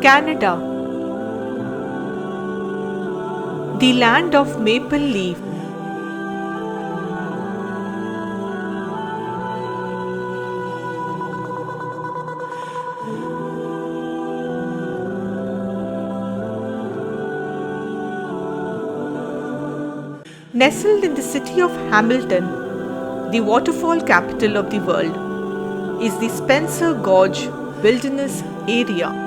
Canada, the land of maple leaf. Nestled in the city of Hamilton, the waterfall capital of the world, is the Spencer Gorge Wilderness Area.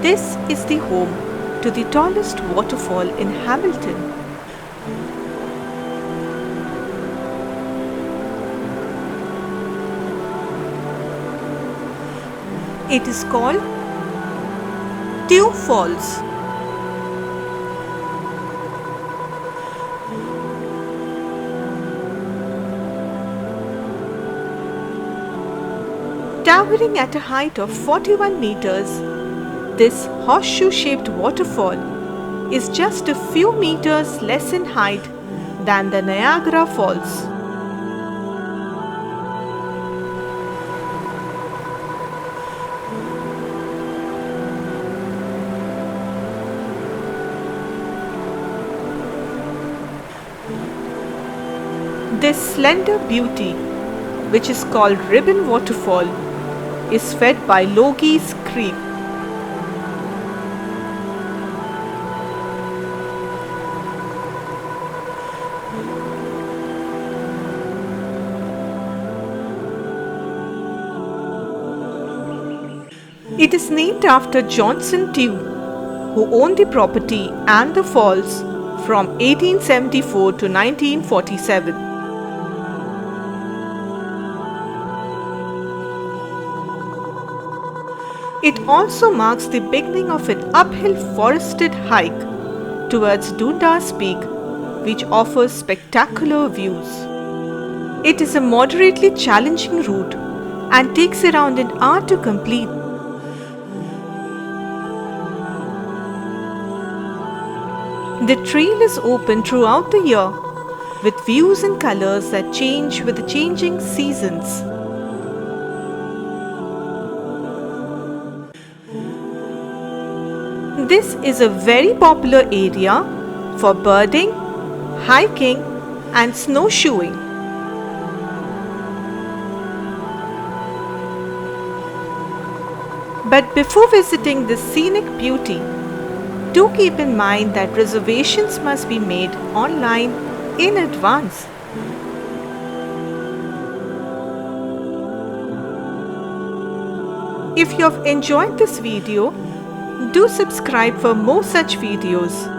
This is the home to the tallest waterfall in Hamilton. It is called Tew Falls. Towering at a height of 41 meters, this horseshoe-shaped waterfall is just a few meters less in height than the Niagara Falls. This slender beauty, which is called Ribbon Waterfall, is fed by Logie's Creek. It is named after Johnson Tew, who owned the property and the falls from 1874 to 1947. It also marks the beginning of an uphill forested hike towards Dundas Peak, which offers spectacular views. It is a moderately challenging route and takes around an hour to complete. The trail is open throughout the year, with views and colors that change with the changing seasons. This is a very popular area for birding, hiking, and snowshoeing. But before visiting this scenic beauty, do keep in mind that reservations must be made online in advance. If you have enjoyed this video, do subscribe for more such videos.